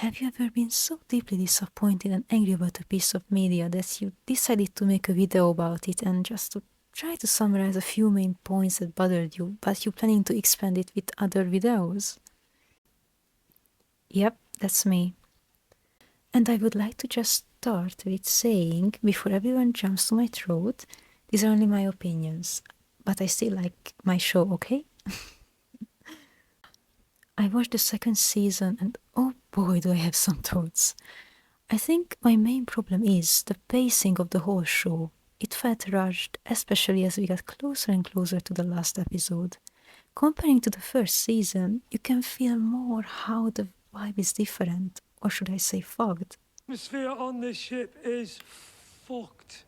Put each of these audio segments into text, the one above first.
Have you ever been so deeply disappointed and angry about a piece of media that you decided to make a video about it and just to try to summarize a few main points that bothered you, but you're planning to expand it with other videos? Yep, that's me. And I would like to just start with saying, before everyone jumps to my throat, these are only my opinions, but I still like my show, okay? I watched the second season and oh boy, do I have some thoughts. I think my main problem is the pacing of the whole show. It felt rushed, especially as we got closer and closer to the last episode. Comparing to the first season, you can feel more how the vibe is different, or should I say fogged. The atmosphere on this ship is fucked.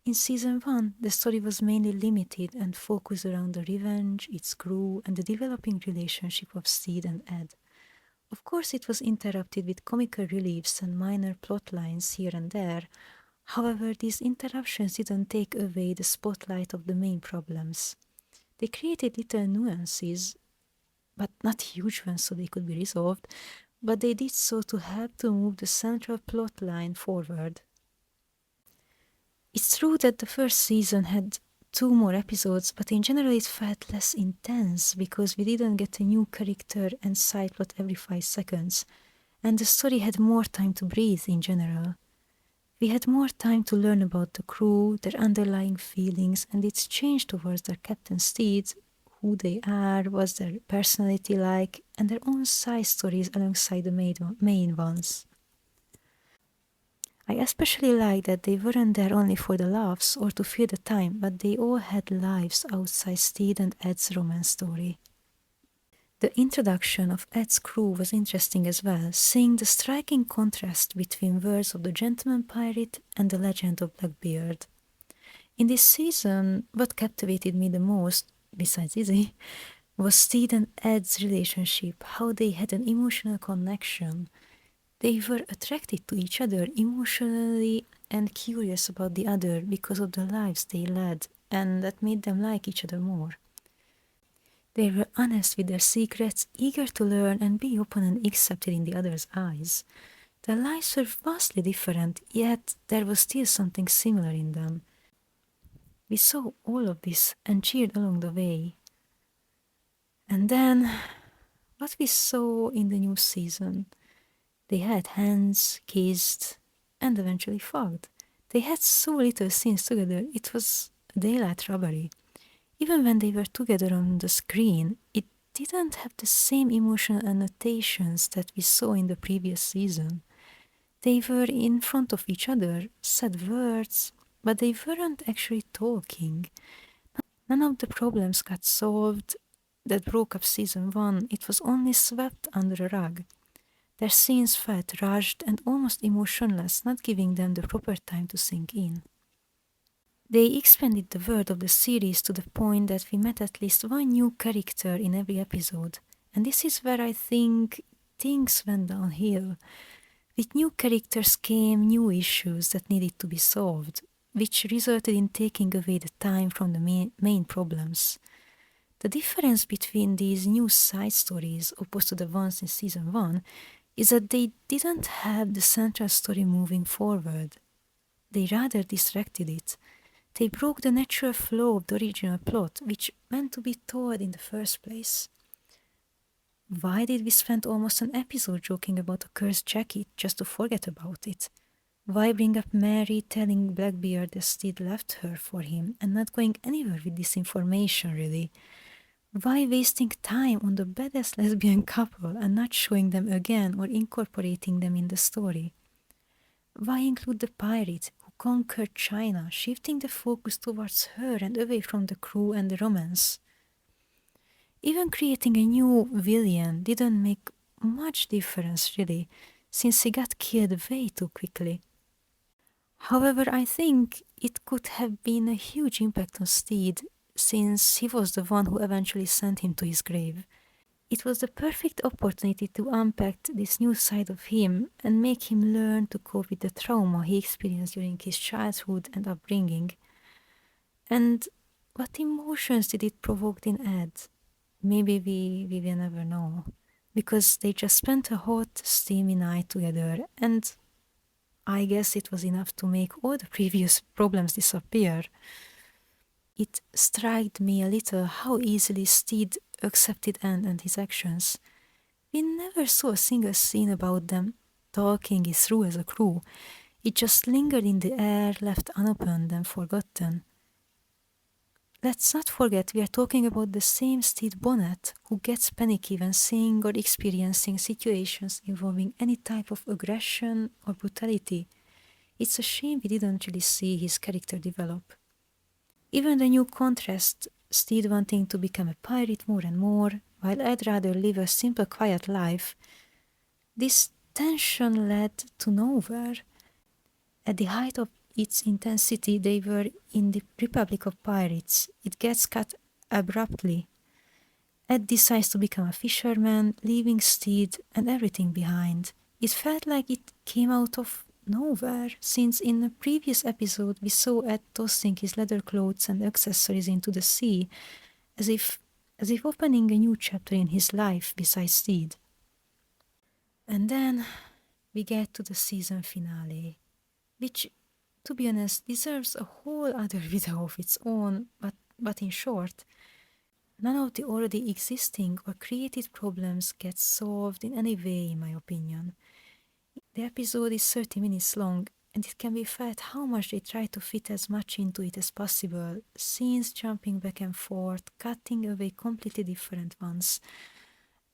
In season 1, the story was mainly limited and focused around the revenge, its crew, and the developing relationship of Steed and Ed. Of course, it was interrupted with comical reliefs and minor plot lines here and there. However, these interruptions didn't take away the spotlight of the main problems. They created little nuances, but not huge ones so they could be resolved, but they did so to help to move the central plot line forward. It's true that the first season had 2 more episodes, but in general it felt less intense because we didn't get a new character and side plot every 5 seconds, and the story had more time to breathe in general. We had more time to learn about the crew, their underlying feelings, and its change towards their Captain Steed, who they are, what's their personality like, and their own side stories alongside the main ones. I especially like that they weren't there only for the laughs or to fill the time, but they all had lives outside Steed and Ed's romance story. The introduction of Ed's crew was interesting as well, seeing the striking contrast between words of the gentleman pirate and the legend of Blackbeard. In this season, what captivated me the most, besides Izzy, was Steed and Ed's relationship, how they had an emotional connection. They were attracted to each other emotionally and curious about the other because of the lives they led, and that made them like each other more. They were honest with their secrets, eager to learn and be open and accepted in the other's eyes. Their lives were vastly different, yet there was still something similar in them. We saw all of this and cheered along the way. And then, what we saw in the new season. They had hands, kissed, and eventually fucked. They had so little scenes together, it was a daylight robbery. Even when they were together on the screen, it didn't have the same emotional annotations that we saw in the previous season. They were in front of each other, said words, but they weren't actually talking. None of the problems got solved that broke up season 1, it was only swept under a rug. Their scenes felt rushed and almost emotionless, not giving them the proper time to sink in. They expanded the world of the series to the point that we met at least one new character in every episode, and this is where I think things went downhill. With new characters came new issues that needed to be solved, which resulted in taking away the time from the main problems. The difference between these new side stories, opposed to the ones in season 1, is that they didn't have the central story moving forward. They rather distracted it. They broke the natural flow of the original plot, which meant to be told in the first place. Why did we spend almost an episode joking about a cursed jacket just to forget about it? Why bring up Mary telling Blackbeard that Steed left her for him and not going anywhere with this information, really? Why wasting time on the badass lesbian couple and not showing them again or incorporating them in the story? Why include the pirate who conquered China, shifting the focus towards her and away from the crew and the romance? Even creating a new villain didn't make much difference really, since he got killed way too quickly. However, I think it could have been a huge impact on Steed, since he was the one who eventually sent him to his grave. It was the perfect opportunity to unpack this new side of him and make him learn to cope with the trauma he experienced during his childhood and upbringing. And what emotions did it provoke in Ed? Maybe we will never know. because they just spent a hot, steamy night together, and I guess it was enough to make all the previous problems disappear. It struck me a little how easily Steed accepted Anne and his actions. We never saw a single scene about them talking it through as a crew. It just lingered in the air, left unopened and forgotten. Let's not forget we are talking about the same Steve Bonnet who gets panicky when seeing or experiencing situations involving any type of aggression or brutality. It's a shame we didn't really see his character develop. Even the new contrast, Steve wanting to become a pirate more and more, while I'd rather live a simple quiet life, this tension led to nowhere. At the height of its intensity, they were in the Republic of Pirates. It gets cut abruptly. Ed decides to become a fisherman, leaving Steed and everything behind. It felt like it came out of nowhere, since in a previous episode we saw Ed tossing his leather clothes and accessories into the sea, as if opening a new chapter in his life besides Steed. And then we get to the season finale, which, to be honest, deserves a whole other video of its own, but in short, none of the already existing or created problems get solved in any way, in my opinion. The episode is 30 minutes long, and it can be felt how much they try to fit as much into it as possible, scenes jumping back and forth, cutting away completely different ones,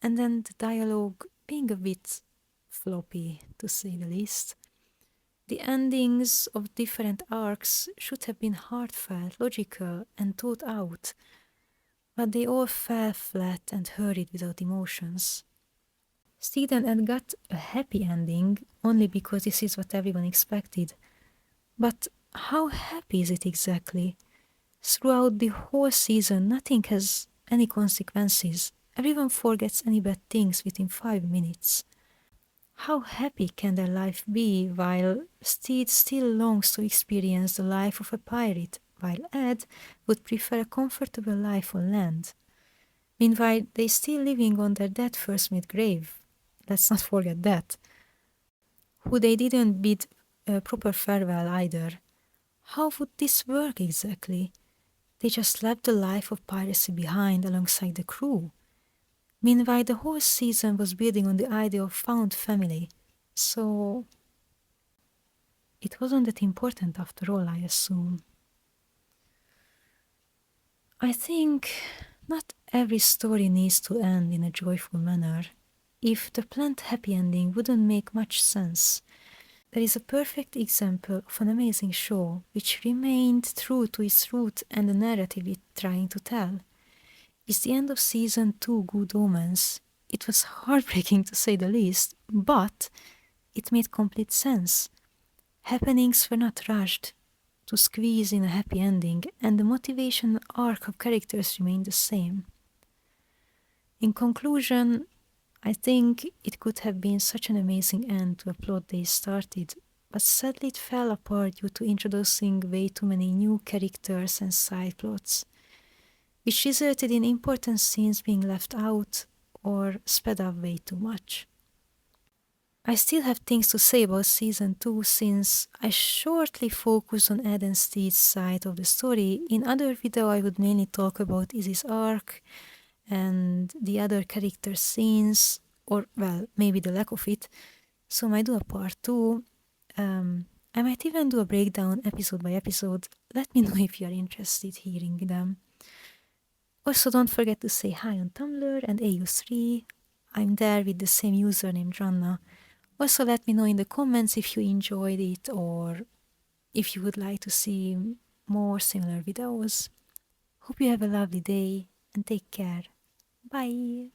and then the dialogue being a bit floppy, to say the least. The endings of different arcs should have been heartfelt, logical, and thought out, but they all fell flat and hurried without emotions. Steed and Ed got a happy ending only because this is what everyone expected. But how happy is it exactly? Throughout the whole season, nothing has any consequences. Everyone forgets any bad things within 5 minutes. How happy can their life be while Steed still longs to experience the life of a pirate, while Ed would prefer a comfortable life on land? Meanwhile, they still living on their dead first mate grave. Let's not forget that. Who they didn't bid a proper farewell either. How would this work exactly? They just left the life of piracy behind alongside the crew. Meanwhile, the whole season was building on the idea of found family, so it wasn't that important after all, I assume. I think not every story needs to end in a joyful manner. If the planned happy ending wouldn't make much sense. There is a perfect example of an amazing show which remained true to its root and the narrative it's trying to tell. It's the end of season 2, Good Omens. It was heartbreaking to say the least, but it made complete sense. Happenings were not rushed to squeeze in a happy ending, and the motivation arc of characters remained the same. In conclusion, I think it could have been such an amazing end to a plot they started, but sadly it fell apart due to introducing way too many new characters and side plots, which resulted in important scenes being left out or sped up way too much. I still have things to say about season 2 since I shortly focused on Ed and Steve's side of the story. In other video I would mainly talk about Izzy's arc and the other character scenes, or well, maybe the lack of it. So I might do a part 2. I might even do a breakdown episode by episode. Let me know if you are interested hearing them. Also, don't forget to say hi on Tumblr and AU3. I'm there with the same username, Janna. Also, let me know in the comments if you enjoyed it or if you would like to see more similar videos. Hope you have a lovely day and take care. Bye!